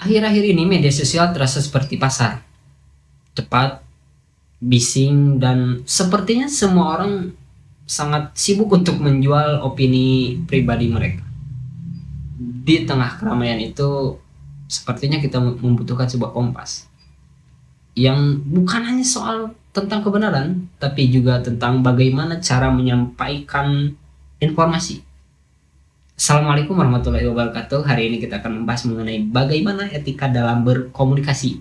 Akhir-akhir ini media sosial terasa seperti pasar, cepat, bising, dan sepertinya semua orang sangat sibuk untuk menjual opini pribadi mereka. Di tengah keramaian itu, sepertinya kita membutuhkan sebuah kompas yang bukan hanya soal tentang kebenaran, tapi juga tentang bagaimana cara menyampaikan informasi. Assalamualaikum warahmatullahi wabarakatuh. Hari ini kita akan membahas mengenai bagaimana etika dalam berkomunikasi.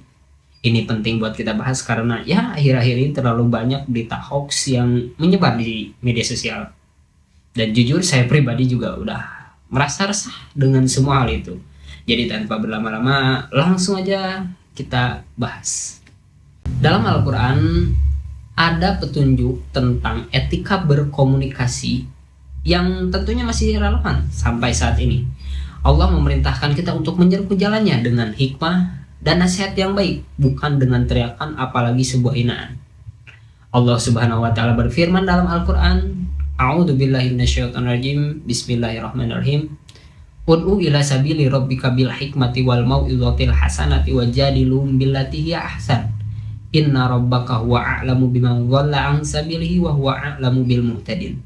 Ini penting buat kita bahas karena ya akhir-akhir ini terlalu banyak berita hoax yang menyebar di media sosial. Dan jujur saya pribadi juga udah merasa resah dengan semua hal itu. Jadi tanpa berlama-lama langsung aja kita bahas. Dalam Al-Quran ada petunjuk tentang etika berkomunikasi yang tentunya masih relevan sampai saat ini. Allah memerintahkan kita untuk menyeru jalannya dengan hikmah dan nasihat yang baik, bukan dengan teriakan apalagi sebuah hinaan. Allah Subhanahu wa taala berfirman dalam Al-Qur'an, A'udzubillahi minasyaitonirrajim. Bismillahirrahmanirrahim. Ud'u ila sabili rabbika bil hikmati wal mau'izatil hasanati wajadilhum billati hiya ahsan. Inna rabbaka huwa a'lamu biman dhalla 'an sabilihi wa huwa a'lamu bil muhtadin.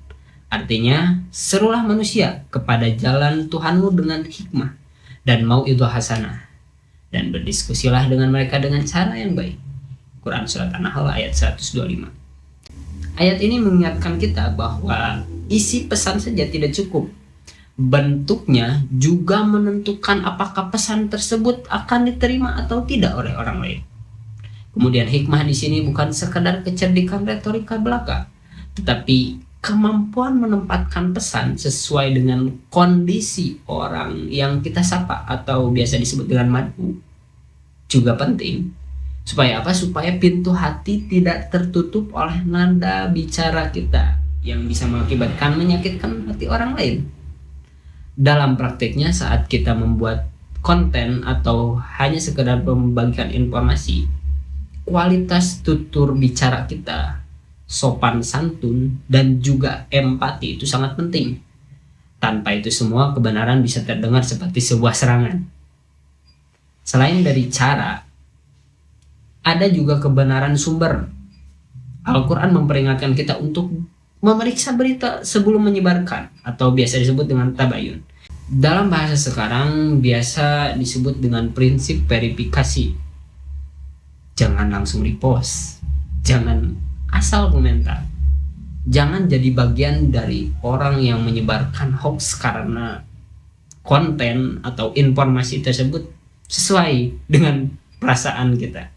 Artinya, serulah manusia kepada jalan Tuhanmu dengan hikmah dan mau'izah hasanah, dan berdiskusilah dengan mereka dengan cara yang baik. Quran Surat An-Nahl ayat 125. Ayat ini mengingatkan kita bahwa isi pesan saja tidak cukup. Bentuknya juga menentukan apakah pesan tersebut akan diterima atau tidak oleh orang lain. Kemudian hikmah di sini bukan sekadar kecerdikan retorika belaka, tetapi kemampuan menempatkan pesan sesuai dengan kondisi orang yang kita sapa atau biasa disebut dengan madu juga penting. Supaya apa? Supaya pintu hati tidak tertutup oleh nada bicara kita yang bisa mengakibatkan menyakitkan hati orang lain. Dalam praktiknya saat kita membuat konten atau hanya sekedar membagikan informasi, kualitas tutur bicara kita, sopan santun, dan juga empati itu sangat penting. Tanpa itu semua kebenaran bisa terdengar seperti sebuah serangan. Selain dari cara, ada juga kebenaran sumber. Al-Quran memperingatkan kita untuk memeriksa berita sebelum menyebarkan atau biasa disebut dengan tabayun. Dalam bahasa sekarang biasa disebut dengan prinsip verifikasi. Jangan langsung repost, jangan asal komentar, jangan jadi bagian dari orang yang menyebarkan hoax karena konten atau informasi tersebut sesuai dengan perasaan kita.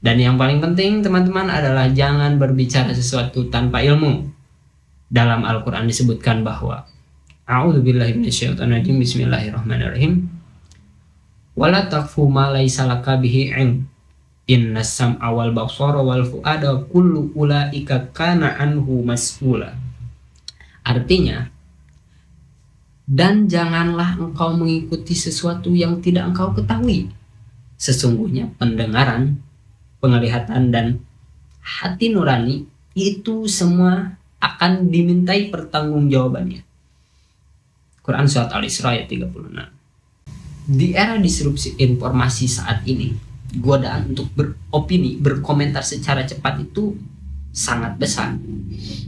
Dan yang paling penting teman-teman adalah jangan berbicara sesuatu tanpa ilmu. Dalam Al-Quran disebutkan bahwa A'udzubillahi minasyaitonirrajim. Bismillahirrahmanirrahim. Wala taqfu ma laisa laka bihi 'ilm. Inna sam'a wal basara wal fu'ada kullu ulaika kana anhu mas'ula. Artinya, dan janganlah engkau mengikuti sesuatu yang tidak engkau ketahui. Sesungguhnya pendengaran, penglihatan, dan hati nurani itu semua akan dimintai pertanggungjawabannya. Quran Surat Al-Isra ayat 36. Di era disrupsi informasi saat ini, godaan untuk beropini, berkomentar secara cepat itu sangat besar.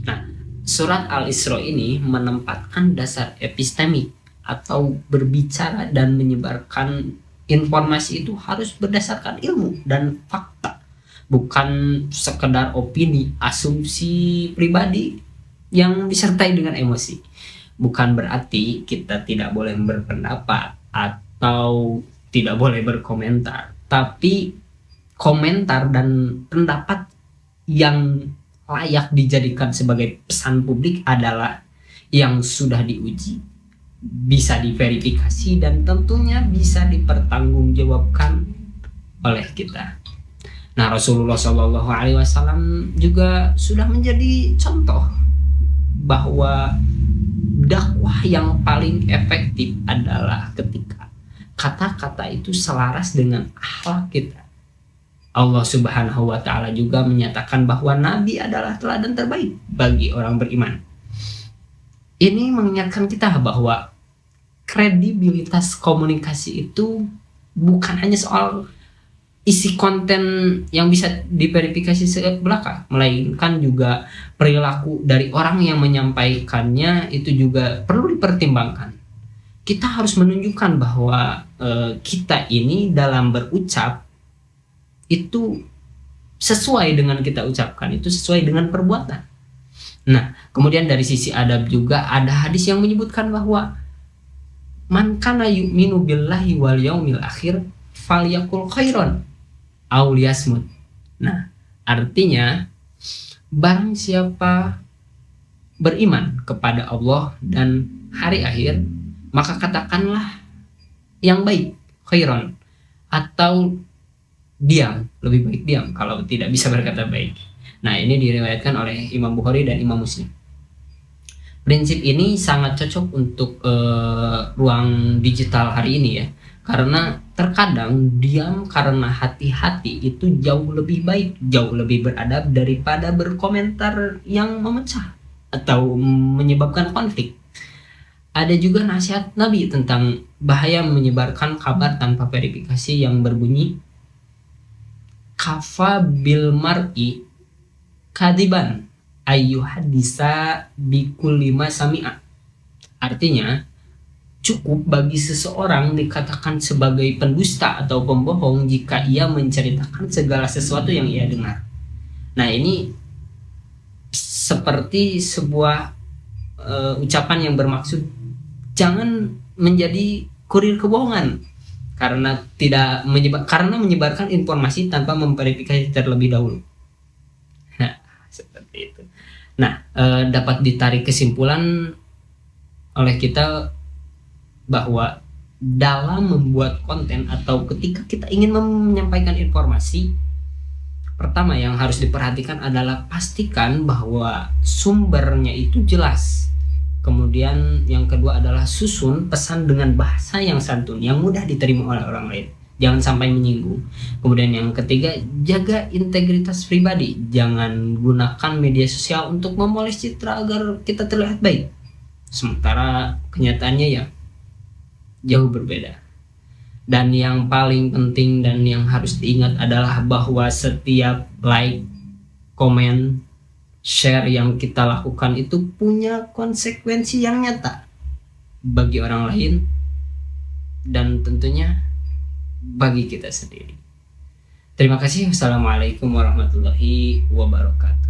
Nah, surat Al-Isra ini menempatkan dasar epistemik atau berbicara dan menyebarkan informasi itu harus berdasarkan ilmu dan fakta, bukan sekedar opini, asumsi pribadi yang disertai dengan emosi. Bukan berarti kita tidak boleh berpendapat atau tidak boleh berkomentar. Tapi komentar dan pendapat yang layak dijadikan sebagai pesan publik adalah yang sudah diuji, bisa diverifikasi, dan tentunya bisa dipertanggungjawabkan oleh kita. Nah, Rasulullah SAW juga sudah menjadi contoh bahwa dakwah yang paling efektif adalah ketika kata-kata itu selaras dengan akhlak kita. Allah Subhanahu wa taala juga menyatakan bahwa nabi adalah teladan terbaik bagi orang beriman. Ini mengingatkan kita bahwa kredibilitas komunikasi itu bukan hanya soal isi konten yang bisa diverifikasi belaka, melainkan juga perilaku dari orang yang menyampaikannya itu juga perlu dipertimbangkan. Kita harus menunjukkan bahwa kita ini dalam berucap itu sesuai dengan kita ucapkan, itu sesuai dengan perbuatan. Nah, kemudian dari sisi adab juga ada hadis yang menyebutkan bahwa man kana yu'minu billahi wal yaumil akhir falyakul khairon aw liyasmut. Nah, artinya barang siapa beriman kepada Allah dan hari akhir, maka katakanlah yang baik, khairon, atau diam, lebih baik diam kalau tidak bisa berkata baik. Nah, ini diriwayatkan oleh Imam Bukhari dan Imam Muslim. Prinsip ini sangat cocok untuk ruang digital hari ini ya, karena terkadang diam karena hati-hati itu jauh lebih baik, jauh lebih beradab daripada berkomentar yang memecah atau menyebabkan konflik. Ada juga nasihat Nabi tentang bahaya menyebarkan kabar tanpa verifikasi yang berbunyi kafa bil mar'i kadiban ayyuhadisa bikulli ma sami'a. Artinya, cukup bagi seseorang dikatakan sebagai pendusta atau pembohong jika ia menceritakan segala sesuatu yang ia dengar. Nah, ini seperti sebuah ucapan yang bermaksud jangan menjadi kurir kebohongan karena menyebarkan informasi tanpa memverifikasi terlebih dahulu. Nah, seperti itu. Nah, dapat ditarik kesimpulan oleh kita bahwa dalam membuat konten atau ketika kita ingin menyampaikan informasi, pertama yang harus diperhatikan adalah pastikan bahwa sumbernya itu jelas. Kemudian yang kedua adalah susun pesan dengan bahasa yang santun, yang mudah diterima oleh orang lain. Jangan sampai menyinggung. Kemudian yang ketiga, jaga integritas pribadi. Jangan gunakan media sosial untuk memoles citra agar kita terlihat baik. Sementara kenyataannya ya jauh berbeda. Dan yang paling penting dan yang harus diingat adalah bahwa setiap like, komen, share yang kita lakukan itu punya konsekuensi yang nyata bagi orang lain dan tentunya bagi kita sendiri. Terima kasih. Wassalamualaikum warahmatullahi wabarakatuh.